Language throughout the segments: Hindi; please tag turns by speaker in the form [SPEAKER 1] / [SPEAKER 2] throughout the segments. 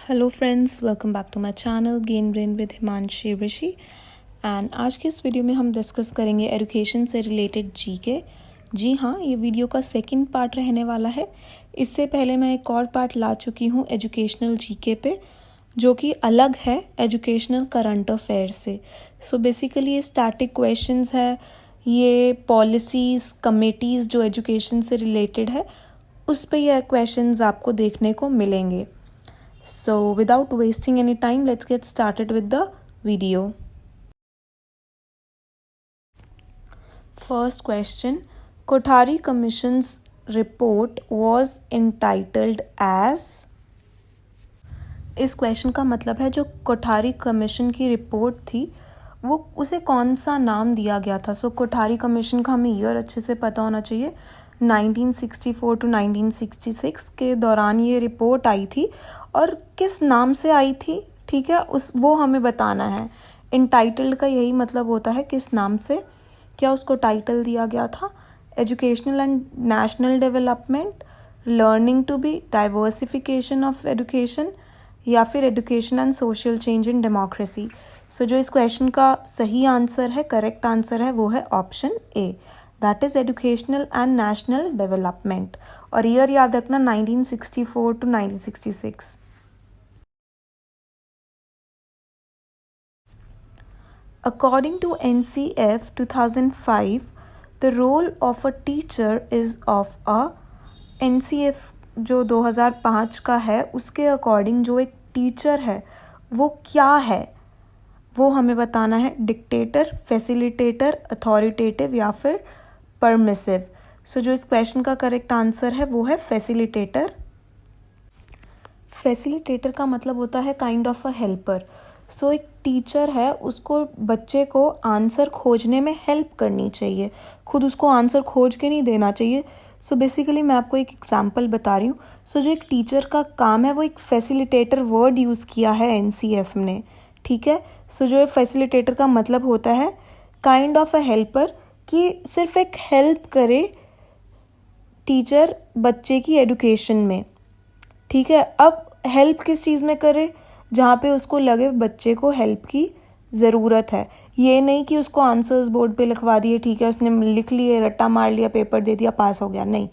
[SPEAKER 1] Hello friends, welcome back to my channel gain brain with Himanshi Rishi. And आज के इस वीडियो में हम डिस्कस करेंगे एजुकेशन से रिलेटेड जीके। जी हाँ, ये वीडियो का सेकंड पार्ट रहने वाला है। इससे पहले मैं एक और पार्ट ला चुकी हूँ एजुकेशनल जीके पे, जो कि अलग है एजुकेशनल करंट अफेयर से। सो बेसिकली ये स्टैटिक क्वेश्चंस है, ये पॉलिसीज़ कमिटीज़ जो एजुकेशन से रिलेटेड है उस पे ये क्वेश्चंस आपको देखने को मिलेंगे। So without wasting any time, let's get started with the video. First question, Kothari Commission's report was entitled as। इस क्वेश्चन का मतलब है जो कोठारी कमीशन की रिपोर्ट थी वो उसे कौन सा नाम दिया गया था। सो कोठारी कमीशन का हमें ईयर अच्छे से पता होना चाहिए। 1964 टू 1966 के दौरान ये रिपोर्ट आई थी और किस नाम से आई थी, ठीक है, वो हमें बताना है। इंटाइटल्ड का यही मतलब होता है किस नाम से, क्या उसको टाइटल दिया गया था, educational and national development, learning to be, diversification of education, या फिर education and social change in democracy. So जो इस क्वेश्चन का सही आंसर है, करेक्ट आंसर है, वो है option A, that is educational and national development. और ईयर याद रखना 1964 to 1966। According to NCF 2005, the role of a teacher is of a। NCF जो 2005 का है उसके अकॉर्डिंग जो एक टीचर है वो क्या है, वो हमें बताना है। डिक्टेटर, फैसिलिटेटर, अथॉरिटेटिव या फिर परमिसिव। सो जो इस क्वेश्चन का करेक्ट आंसर है वो है फैसिलिटेटर। फैसिलिटेटर का मतलब होता है काइंड ऑफ अ हेल्पर। सो एक टीचर है, उसको बच्चे को आंसर खोजने में हेल्प करनी चाहिए, खुद उसको आंसर खोज के नहीं देना चाहिए। सो बेसिकली मैं आपको एक एग्जांपल बता रही हूँ। सो जो एक टीचर का काम है वो एक फैसिलिटेटर वर्ड यूज़ किया है एनसीएफ ने, ठीक है। सो जो फैसिलिटेटर का मतलब होता है काइंड ऑफ अ हेल्पर, कि सिर्फ एक हेल्प करे टीचर बच्चे की एडुकेशन में, ठीक है। अब हेल्प किस चीज़ में करे, जहाँ पे उसको लगे बच्चे को हेल्प की ज़रूरत है। ये नहीं कि उसको आंसर्स बोर्ड पे लिखवा दिए, ठीक है, उसने लिख लिए, रट्टा मार लिया, पेपर दे दिया, पास हो गया, नहीं।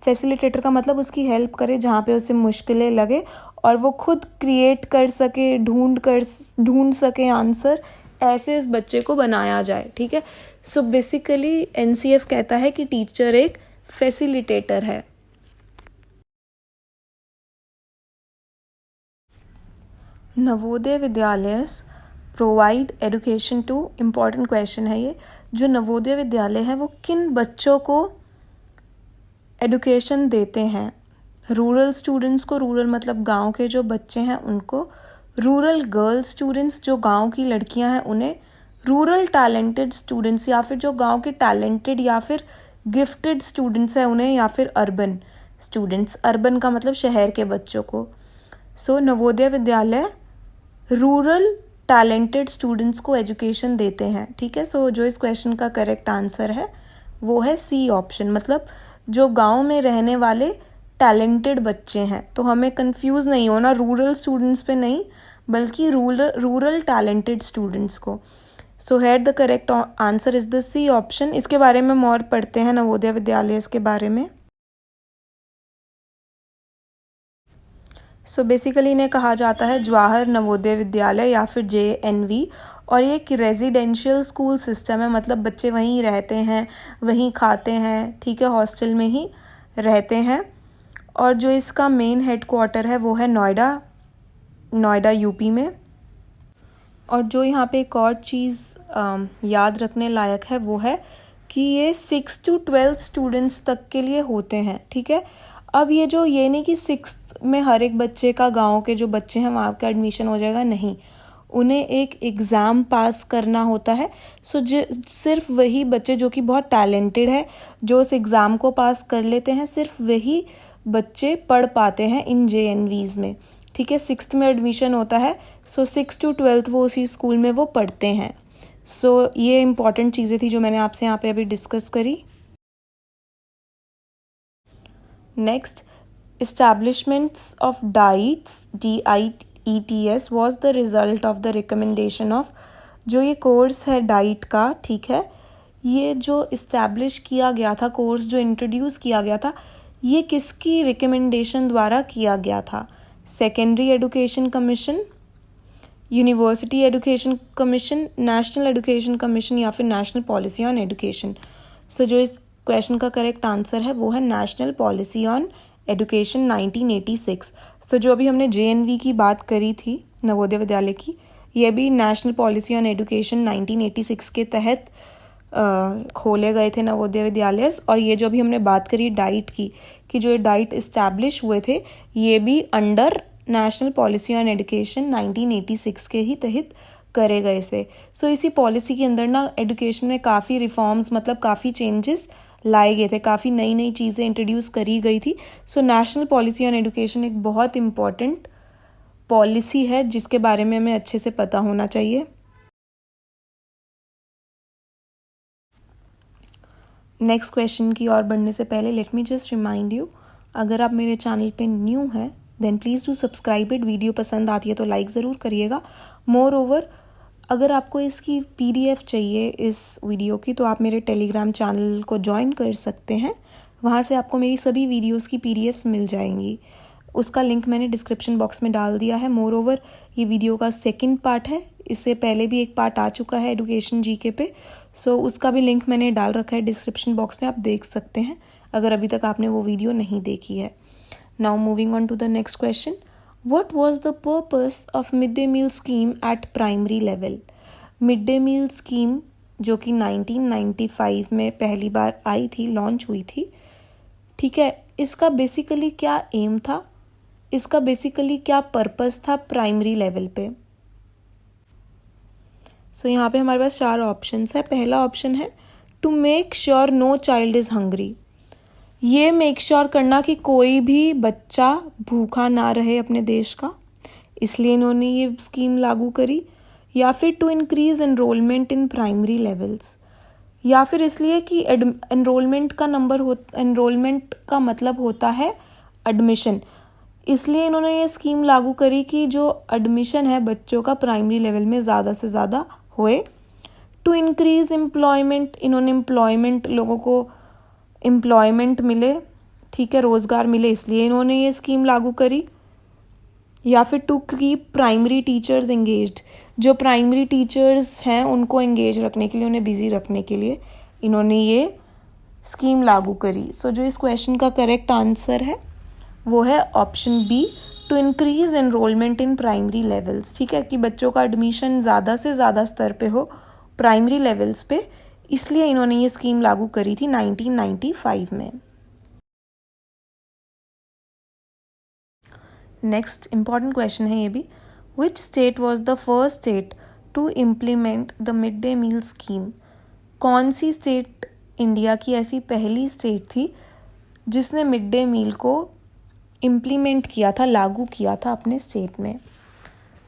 [SPEAKER 1] फैसिलिटेटर का मतलब उसकी हेल्प करे जहाँ पे उसे मुश्किलें लगे और वो खुद क्रिएट कर सके, ढूंढ सके आंसर, ऐसे इस बच्चे को बनाया जाए, ठीक है। सो बेसिकली एनसीएफ कहता है कि टीचर एक फैसिलिटेटर है। Navodaya Vidyalaya provide education to, important question है ये, जो नवोदय विद्यालय है वो किन बच्चों को एजुकेशन देते हैं। रूरल स्टूडेंट्स को, रूरल मतलब गांव के जो बच्चे हैं उनको, रूरल गर्ल स्टूडेंट्स जो गांव की लड़कियां हैं उन्हें, रूरल टैलेंटेड स्टूडेंट्स या फिर जो गांव के टैलेंटेड या फिर गिफ्टेड स्टूडेंट्स हैं उन्हें, या फिर अर्बन स्टूडेंट्स, अर्बन का मतलब शहर के बच्चों को। सो Navodaya Vidyalaya rural talented students को एजुकेशन देते हैं, ठीक है। सो जो इस क्वेश्चन का करेक्ट आंसर है वो है सी ऑप्शन, मतलब जो गांव में रहने वाले टैलेंटेड बच्चे हैं। तो हमें कंफ्यूज नहीं होना, रूरल स्टूडेंट्स पे नहीं बल्कि रूरल टैलेंटेड स्टूडेंट्स को। So here the correct answer is the C option. इसके बारे में और पढ़ते हैं नवोदय विद्यालय के बारे में। सो बेसिकली इन्हें कहा जाता है जवाहर नवोदय विद्यालय या फिर JNV, और ये एक रेजिडेंशियल स्कूल सिस्टम है, मतलब बच्चे वहीं रहते हैं, वहीं खाते हैं, ठीक है, हॉस्टल में ही रहते हैं। और जो इसका मेन हेडक्वार्टर है वो है नोएडा यूपी में। और जो यहाँ पे एक और चीज़ याद रखने लायक है वो है कि ये 6 to 12 स्टूडेंट्स तक के लिए होते हैं, ठीक है। अब ये नहीं कि 6th में हर एक बच्चे का, गांव के जो बच्चे हैं वहाँ का एडमिशन हो जाएगा, नहीं, उन्हें एक एग्ज़ाम पास करना होता है। सो सिर्फ वही बच्चे जो कि बहुत टैलेंटेड है, जो उस एग्ज़ाम को पास कर लेते हैं, सिर्फ वही बच्चे पढ़ पाते हैं इन JNVs में, ठीक है। 6th में एडमिशन होता है, सो 6 to 12 वो उसी स्कूल में वो पढ़ते हैं। सो ये इम्पॉर्टेंट चीज़ें थी जो मैंने आपसे यहाँ पे अभी डिस्कस करी। Next, establishments of diets, ETS was the result of the recommendation of, जो ये कोर्स है डाइट का, ठीक है, ये जो इस्टेब्लिश किया गया था, कोर्स जो इंट्रोड्यूस किया गया था, ये किसकी रिकमेंडेशन द्वारा किया गया था? Secondary education commission, university education commission, national education commission या फिर national policy on education. So जो इस क्वेश्चन का करेक्ट आंसर है वो है नेशनल पॉलिसी ऑन एजुकेशन 1986। सो जो अभी हमने JNV की बात करी थी, नवोदय विद्यालय की, ये भी नेशनल पॉलिसी ऑन एजुकेशन 1986 के तहत खोले गए थे नवोदय विद्यालय। और ये जो भी हमने बात करी डाइट की, कि जो ये डाइट इस्टेब्लिश हुए थे, ये भी under national policy on education 1986 के ही तहत करे गए थे। सो इसी पॉलिसी के अंदर ना एजुकेशन में काफ़ी रिफॉर्म्स, मतलब काफ़ी चेंजेस लाए गए थे, काफ़ी नई नई चीज़ें इंट्रोड्यूस करी गई थी। So national policy on education एक बहुत इम्पॉर्टेंट पॉलिसी है जिसके बारे में हमें अच्छे से पता होना चाहिए। नेक्स्ट क्वेश्चन की ओर बढ़ने से पहले let me just remind you, अगर आप मेरे चैनल पे न्यू हैं then please do subscribe it. Video पसंद आती है तो लाइक ज़रूर करिएगा। मोर ओवर, अगर आपको इसकी PDF चाहिए इस वीडियो की, तो आप मेरे टेलीग्राम चैनल को ज्वाइन कर सकते हैं। वहाँ से आपको मेरी सभी वीडियोस की PDFs मिल जाएंगी। उसका लिंक मैंने डिस्क्रिप्शन बॉक्स में डाल दिया है। मोर ओवर, ये वीडियो का सेकंड पार्ट है, इससे पहले भी एक पार्ट आ चुका है एजुकेशन GK पे। सो उसका भी लिंक मैंने डाल रखा है डिस्क्रिप्शन बॉक्स में, आप देख सकते हैं अगर अभी तक आपने वो वीडियो नहीं देखी है। Now moving on to the next question, What was the purpose of midday meal scheme at primary level? Mid day meal scheme जो कि 1995 में पहली बार आई थी, लॉन्च हुई थी, ठीक है, इसका बेसिकली क्या एम था, इसका बेसिकली क्या पर्पस था प्राइमरी लेवल पे? सो यहाँ पे हमारे पास 4 ऑप्शंस है। पहला ऑप्शन है to make sure no child is hungry, ये मेक श्योर करना कि कोई भी बच्चा भूखा ना रहे अपने देश का, इसलिए इन्होंने ये स्कीम लागू करी। या फिर to increase enrolment in primary levels, या फिर इसलिए कि एनरोलमेंट का मतलब होता है एडमिशन, इसलिए इन्होंने ये स्कीम लागू करी कि जो एडमिशन है बच्चों का प्राइमरी लेवल में ज़्यादा से ज़्यादा होए। टू इंक्रीज एम्प्लॉयमेंट, इन्होंने एम्प्लॉयमेंट, लोगों को एम्प्लॉयमेंट मिले, ठीक है, रोज़गार मिले, इसलिए इन्होंने ये स्कीम लागू करी। या फिर to keep primary teachers engaged, जो प्राइमरी टीचर्स हैं उनको एंगेज रखने के लिए, उन्हें बिजी रखने के लिए इन्होंने ये स्कीम लागू करी। सो जो इस क्वेश्चन का करेक्ट आंसर है वो है option B, to increase enrolment in primary levels, ठीक है, कि बच्चों का एडमिशन ज़्यादा से ज़्यादा स्तर पे हो प्राइमरी लेवल्स पे, इसलिए इन्होंने ये स्कीम लागू करी थी 1995 में। नेक्स्ट इंपॉर्टेंट क्वेश्चन है ये भी, which state was the first state to implement the mid day meal scheme, कौन सी स्टेट इंडिया की ऐसी पहली स्टेट थी जिसने मिड डे मील को इम्प्लीमेंट किया था, लागू किया था अपने स्टेट में?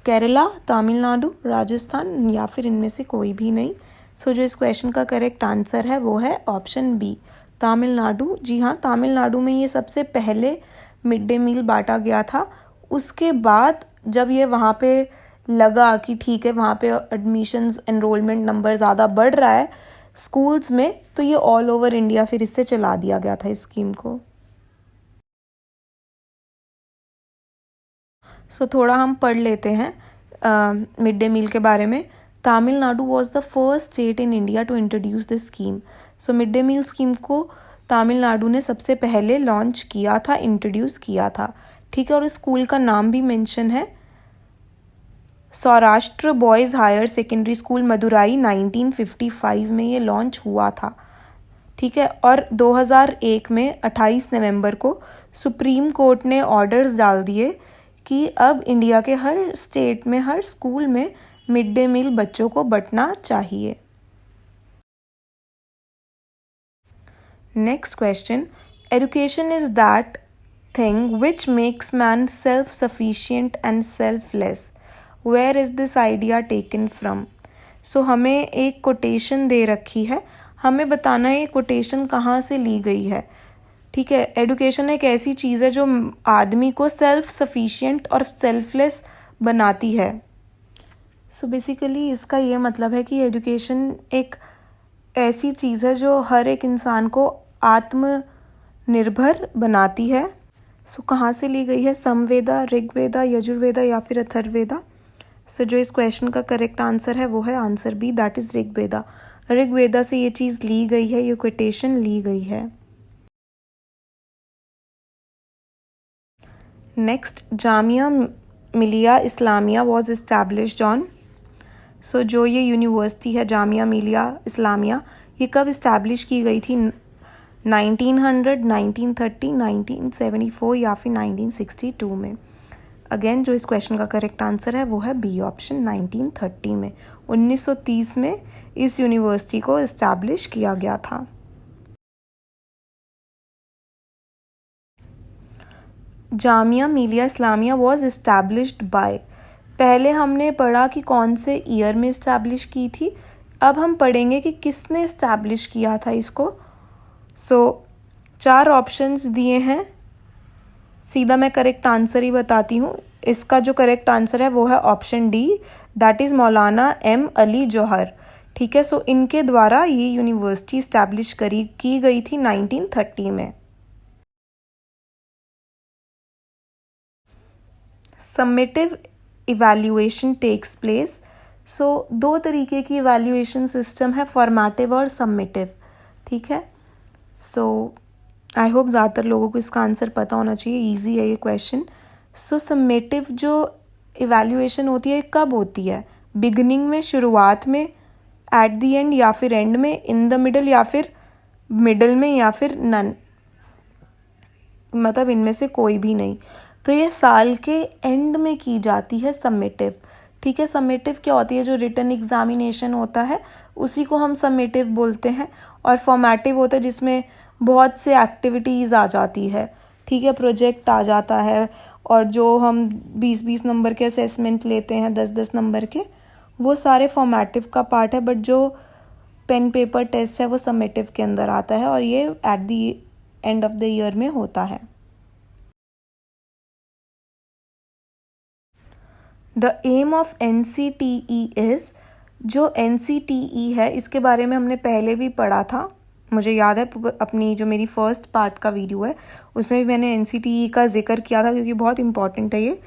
[SPEAKER 1] केरला, तमिलनाडु, राजस्थान या फिर इनमें से कोई भी नहीं। सो जो इस क्वेश्चन का करेक्ट आंसर है वो है ऑप्शन बी, तमिलनाडु। जी हाँ, तमिलनाडु में ये सबसे पहले मिड डे मील बांटा गया था। उसके बाद जब ये वहाँ पे लगा कि ठीक है वहाँ पे एडमिशन्स, एनरोलमेंट नंबर ज़्यादा बढ़ रहा है स्कूल्स में, तो ये ऑल ओवर इंडिया फिर इससे चला दिया गया था इस स्कीम को। सो थोड़ा हम पढ़ लेते हैं मिड डे मील के बारे में। Tamil Nadu was the first state in India to introduce this scheme. So mid day meal scheme को तमिलनाडु ने सबसे पहले लॉन्च किया था, इंट्रोड्यूस किया था, ठीक है। और इस स्कूल का नाम भी मेंशन है, Saurashtra boys higher secondary school Madurai, 1955 में ये लॉन्च हुआ था, ठीक है। और 2001 में 28 नवंबर को सुप्रीम कोर्ट ने ऑर्डर्स डाल दिए कि अब इंडिया के हर स्टेट में, हर स्कूल में मिड डे मील बच्चों को बंटना चाहिए। Next question, education is that thing which makes man self sufficient and selfless, where is this idea taken from? So हमें एक कोटेशन दे रखी है, हमें बताना है ये कोटेशन कहाँ से ली गई है, ठीक है। एजुकेशन एक ऐसी चीज़ है जो आदमी को सेल्फ सफिशिएंट और सेल्फलेस बनाती है। सो बेसिकली इसका ये मतलब है कि एजुकेशन एक ऐसी चीज़ है जो हर एक इंसान को आत्मनिर्भर बनाती है। सो कहाँ से ली गई है? समवेदा, ऋग्वेदा, यजुर्वेदा या फिर अथर्ववेदा? सो जो इस क्वेश्चन का करेक्ट आंसर है वो है answer B, that is Rigveda. Rigveda से ये चीज़ ली गई है, ये कोटेशन ली गई है। Next, Jamia Millia Islamia was established on. सो जो ये यूनिवर्सिटी है जामिया मिलिया इस्लामिया, ये कब इस्टेब्लिश की गई थी? 1900, 1930, 1974 या फिर 1962 में? अगेन जो इस क्वेश्चन का करेक्ट आंसर है वो है बी ऑप्शन, 1930 में। 1930 में इस यूनिवर्सिटी को इस्टेब्लिश किया गया था। Jamia Millia Islamia was established bye, पहले हमने पढ़ा कि कौन से ईयर में इस्टेब्लिश की थी, अब हम पढ़ेंगे कि किसने इस्टेब्लिश किया था इसको। सो 4 ऑप्शंस दिए हैं, सीधा मैं करेक्ट आंसर ही बताती हूँ। इसका जो करेक्ट आंसर है वो है option D, that is Maulana M Ali जौहर। ठीक है, सो इनके द्वारा ये यूनिवर्सिटी इस्टेब्लिश की गई थी 1930 में। Summative evaluation takes place. So 2 तरीके की इवैल्यूएशन सिस्टम है, फॉर्मेटिव और समेटिव। ठीक है, सो आई होप ज़्यादातर लोगों को इसका आंसर पता होना चाहिए, इजी है ये क्वेश्चन। सो समेटिव जो इवैल्यूएशन होती है कब होती है? बिगनिंग में, शुरुआत में, एट द एंड या फिर एंड में, इन द मिडल या फिर मिडल में, या फिर नन, मतलब इनमें से कोई भी नहीं। तो ये साल के एंड में की जाती है समेटिव। ठीक है, समेटिव क्या होती है? जो रिटन एग्जामिनेशन होता है उसी को हम समेटिव बोलते हैं। और फॉर्मेटिव होता है जिसमें बहुत से एक्टिविटीज़ आ जाती है। ठीक है, प्रोजेक्ट आ जाता है, और जो हम 20-20 नंबर के असेसमेंट लेते हैं, 10-10 नंबर के, वो सारे फॉर्मेटिव का पार्ट है। बट जो पेन पेपर टेस्ट है वो समेटिव के अंदर आता है, और ये at the end of the year में होता है। The aim of NCTE is, जो NCTE है इसके बारे में हमने पहले भी पढ़ा था, मुझे याद है अपनी जो मेरी फर्स्ट पार्ट का वीडियो है उसमें भी मैंने NCTE का जिक्र किया था, क्योंकि बहुत इंपॉर्टेंट है ये।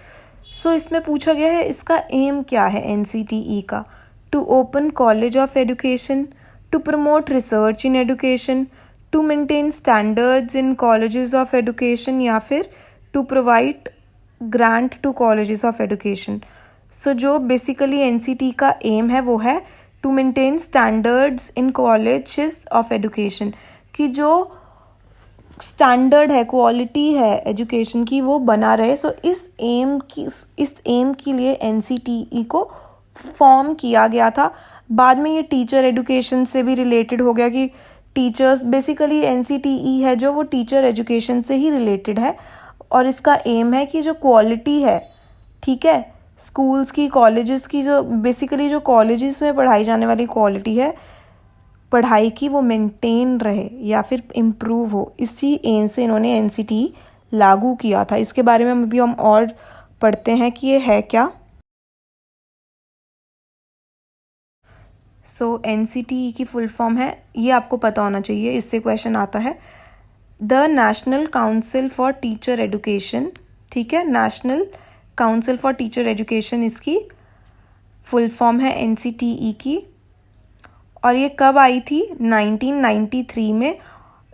[SPEAKER 1] सो इसमें पूछा गया है इसका एम क्या है NCTE का? To open college of education, to promote research in education, to maintain standards in colleges of education, या फिर to provide grant to colleges of education. So जो बेसिकली NCTE का एम है वो है to maintain standards in colleges of education, कि जो स्टैंडर्ड है, क्वालिटी है एजुकेशन की, वो बना रहे। सो इस एम के लिए NCTE को फॉर्म किया गया था। बाद में ये टीचर एजुकेशन से भी रिलेटेड हो गया, कि टीचर्स, बेसिकली NCTE है जो वो टीचर एजुकेशन से ही रिलेटेड है। और इसका एम है कि जो क्वालिटी है, ठीक है, स्कूल्स की, कॉलेजेस की, जो बेसिकली जो कॉलेजेस में पढ़ाई जाने वाली क्वालिटी है पढ़ाई की, वो मेंटेन रहे या फिर इम्प्रूव हो। इसी एम से इन्होंने NCTE लागू किया था। इसके बारे में अभी हम और पढ़ते हैं कि ये है क्या। सो NCTE की फुल फॉर्म है, ये आपको पता होना चाहिए, इससे क्वेश्चन आता है, the national council for teacher education. ठीक है, national council for teacher education इसकी फुल फॉर्म है NCTE की। और ये कब आई थी? 1993 में,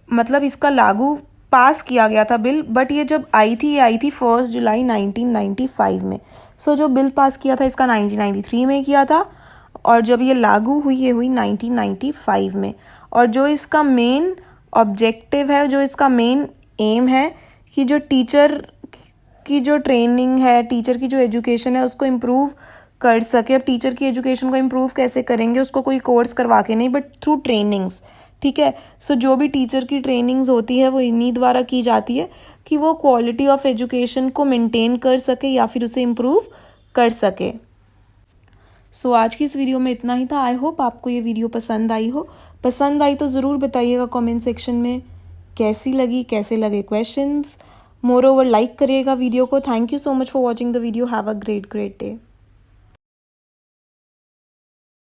[SPEAKER 1] मतलब इसका लागू पास किया गया था बिल, बट ये जब आई थी, ये आई थी 1 जुलाई 1995 में। सो जो बिल पास किया था इसका 1993 में किया था, और जब ये लागू हुई, ये हुई 1995 में। और जो इसका मेन ऑब्जेक्टिव है, जो इसका मेन एम है, कि जो टीचर की जो ट्रेनिंग है, टीचर की जो एजुकेशन है, उसको इम्प्रूव कर सके। अब टीचर की एजुकेशन को इम्प्रूव कैसे करेंगे? उसको कोई कोर्स करवा के नहीं, बट थ्रू ट्रेनिंग्स। ठीक है, सो जो भी टीचर की ट्रेनिंग्स होती है वो इन्हीं द्वारा की जाती है, कि वो क्वालिटी ऑफ एजुकेशन को मेंटेन कर सके या फिर उसे इम्प्रूव कर सके। सो आज की इस वीडियो में इतना ही था। आई होप आपको ये वीडियो पसंद आई हो। पसंद आई तो ज़रूर बताइएगा कमेंट सेक्शन में कैसी लगी, कैसे लगे क्वेश्चंस। मोर ओवर लाइक करिएगा वीडियो को। Thank you so much for watching the video. Have a great day.